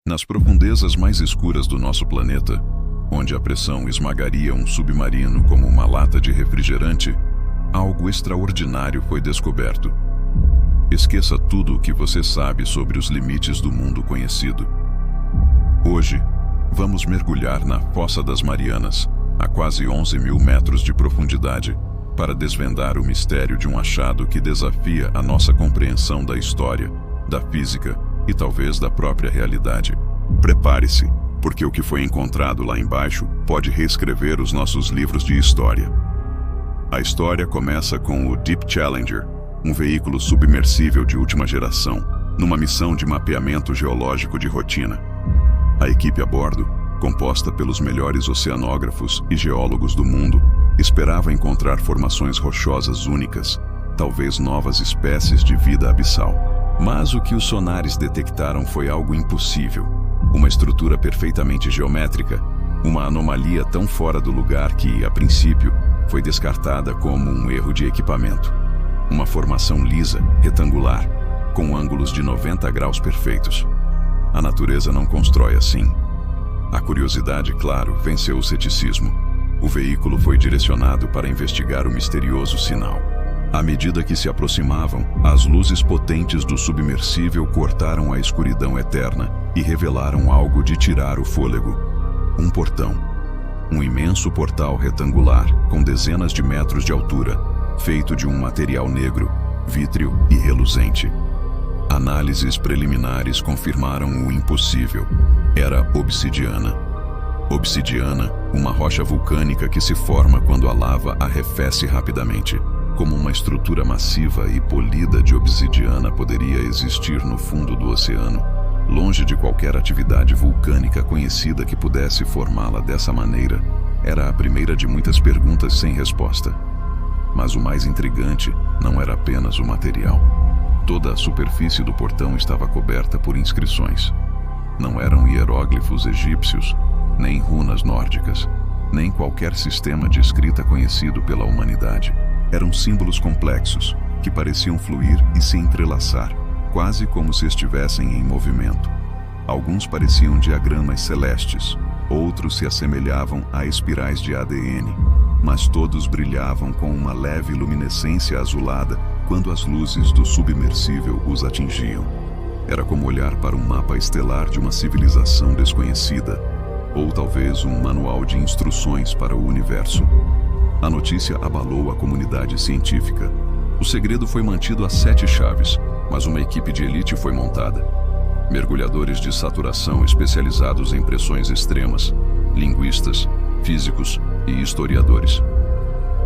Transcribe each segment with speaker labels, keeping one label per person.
Speaker 1: Nas profundezas mais escuras do nosso planeta, onde a pressão esmagaria um submarino como uma lata de refrigerante, algo extraordinário foi descoberto. Esqueça tudo o que você sabe sobre os limites do mundo conhecido. Hoje, vamos mergulhar na Fossa das Marianas, a quase 11.000 metros de profundidade, para desvendar o mistério de um achado que desafia a nossa compreensão da história, da física e talvez da própria realidade. Prepare-se, porque o que foi encontrado lá embaixo pode reescrever os nossos livros de história. A história começa com o Deep Challenger, um veículo submersível de última geração, numa missão de mapeamento geológico de rotina. A equipe a bordo, composta pelos melhores oceanógrafos e geólogos do mundo, esperava encontrar formações rochosas únicas, talvez novas espécies de vida abissal. Mas o que os sonares detectaram foi algo impossível. Uma estrutura perfeitamente geométrica, uma anomalia tão fora do lugar que, a princípio, foi descartada como um erro de equipamento. Uma formação lisa, retangular, com ângulos de 90 graus perfeitos. A natureza não constrói assim. A curiosidade, claro, venceu o ceticismo. O veículo foi direcionado para investigar o misterioso sinal. À medida que se aproximavam, as luzes potentes do submersível cortaram a escuridão eterna e revelaram algo de tirar o fôlego. Um portão. Um imenso portal retangular, com dezenas de metros de altura, feito de um material negro, vítreo e reluzente. Análises preliminares confirmaram o impossível. Era obsidiana. Obsidiana, uma rocha vulcânica que se forma quando a lava arrefece rapidamente. Como uma estrutura massiva e polida de obsidiana poderia existir no fundo do oceano, longe de qualquer atividade vulcânica conhecida que pudesse formá-la dessa maneira, era a primeira de muitas perguntas sem resposta. Mas o mais intrigante não era apenas o material. Toda a superfície do portão estava coberta por inscrições. Não eram hieróglifos egípcios, nem runas nórdicas, nem qualquer sistema de escrita conhecido pela humanidade. Eram símbolos complexos, que pareciam fluir e se entrelaçar, quase como se estivessem em movimento. Alguns pareciam diagramas celestes, outros se assemelhavam a espirais de ADN, mas todos brilhavam com uma leve luminescência azulada quando as luzes do submersível os atingiam. Era como olhar para um mapa estelar de uma civilização desconhecida, ou talvez um manual de instruções para o universo. A notícia abalou a comunidade científica. O segredo foi mantido a 7 chaves, mas uma equipe de elite foi montada. Mergulhadores de saturação especializados em pressões extremas, linguistas, físicos e historiadores.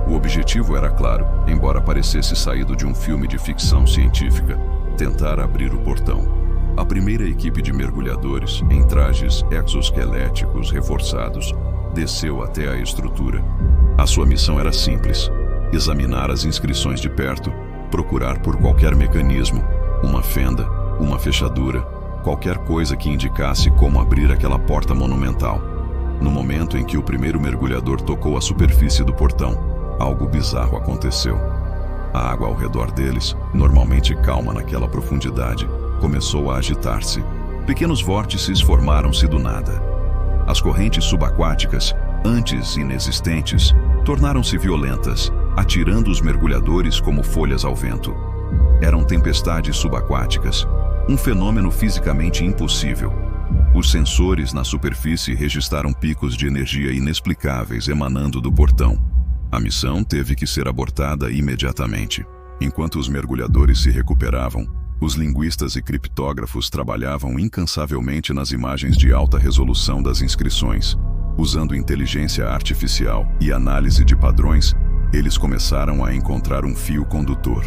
Speaker 1: O objetivo era claro, embora parecesse saído de um filme de ficção científica: tentar abrir o portão. A primeira equipe de mergulhadores, em trajes exoesqueléticos reforçados, desceu até a estrutura. A sua missão era simples: examinar as inscrições de perto, procurar por qualquer mecanismo, uma fenda, uma fechadura, qualquer coisa que indicasse como abrir aquela porta monumental. No momento em que o primeiro mergulhador tocou a superfície do portão, algo bizarro aconteceu. A água ao redor deles, normalmente calma naquela profundidade, começou a agitar-se. Pequenos vórtices formaram-se do nada. As correntes subaquáticas, antes inexistentes, tornaram-se violentas, atirando os mergulhadores como folhas ao vento. Eram tempestades subaquáticas, um fenômeno fisicamente impossível. Os sensores na superfície registraram picos de energia inexplicáveis emanando do portão. A missão teve que ser abortada imediatamente. Enquanto os mergulhadores se recuperavam, os linguistas e criptógrafos trabalhavam incansavelmente nas imagens de alta resolução das inscrições. Usando inteligência artificial e análise de padrões, eles começaram a encontrar um fio condutor.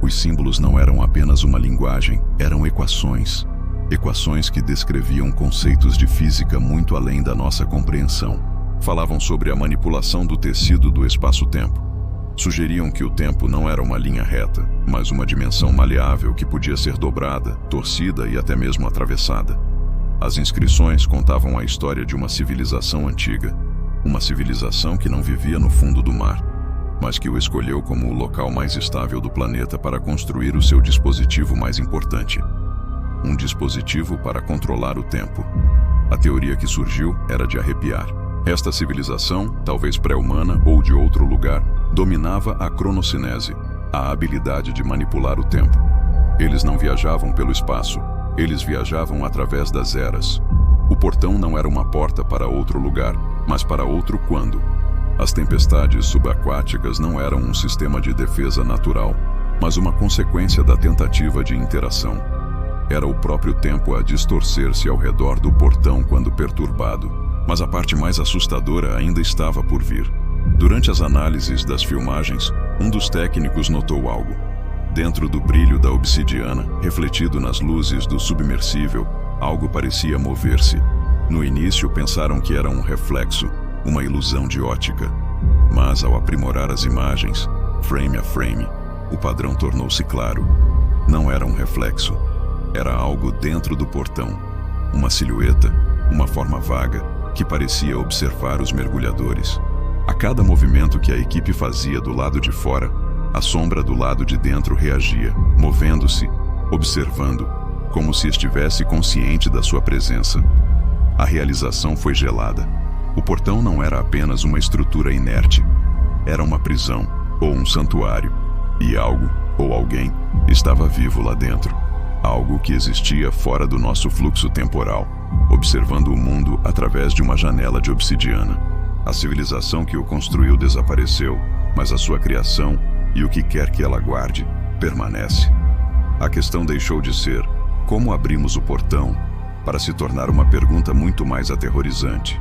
Speaker 1: Os símbolos não eram apenas uma linguagem, eram equações. Equações que descreviam conceitos de física muito além da nossa compreensão. Falavam sobre a manipulação do tecido do espaço-tempo. Sugeriam que o tempo não era uma linha reta, mas uma dimensão maleável que podia ser dobrada, torcida e até mesmo atravessada. As inscrições contavam a história de uma civilização antiga, uma civilização que não vivia no fundo do mar, mas que o escolheu como o local mais estável do planeta para construir o seu dispositivo mais importante. um dispositivo para controlar o tempo. A teoria que surgiu era de arrepiar. Esta civilização, talvez pré-humana ou de outro lugar, dominava a cronocinese, a habilidade de manipular o tempo. Eles não viajavam pelo espaço, eles viajavam através das eras. O portão não era uma porta para outro lugar, mas para outro quando. As tempestades subaquáticas não eram um sistema de defesa natural, mas uma consequência da tentativa de interação. Era o próprio tempo a distorcer-se ao redor do portão quando perturbado, mas a parte mais assustadora ainda estava por vir. Durante as análises das filmagens, um dos técnicos notou algo. Dentro do brilho da obsidiana, refletido nas luzes do submersível, algo parecia mover-se. No início pensaram que era um reflexo, uma ilusão de ótica. Mas ao aprimorar as imagens, frame a frame, o padrão tornou-se claro. Não era um reflexo. Era algo dentro do portão. Uma silhueta, uma forma vaga, que parecia observar os mergulhadores. A cada movimento que a equipe fazia do lado de fora, a sombra do lado de dentro reagia, movendo-se, observando, como se estivesse consciente da sua presença. A realização foi gelada. O portão não era apenas uma estrutura inerte. Era uma prisão, ou um santuário. E algo, ou alguém, estava vivo lá dentro. Algo que existia fora do nosso fluxo temporal, observando o mundo através de uma janela de obsidiana. A civilização que o construiu desapareceu, mas a sua criação, e o que quer que ela guarde, permanece. A questão deixou de ser como abrimos o portão, para se tornar uma pergunta muito mais aterrorizante.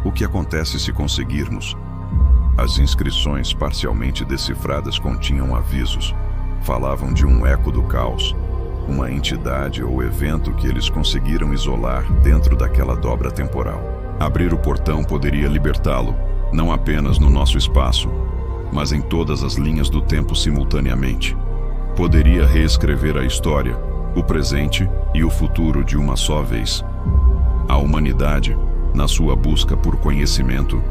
Speaker 1: O que acontece se conseguirmos? As inscrições parcialmente decifradas continham avisos. Falavam de um eco do caos, uma entidade ou evento que eles conseguiram isolar dentro daquela dobra temporal. Abrir o portão poderia libertá-lo, não apenas no nosso espaço, mas em todas as linhas do tempo simultaneamente. Poderia reescrever a história, o presente e o futuro de uma só vez. A humanidade, na sua busca por conhecimento,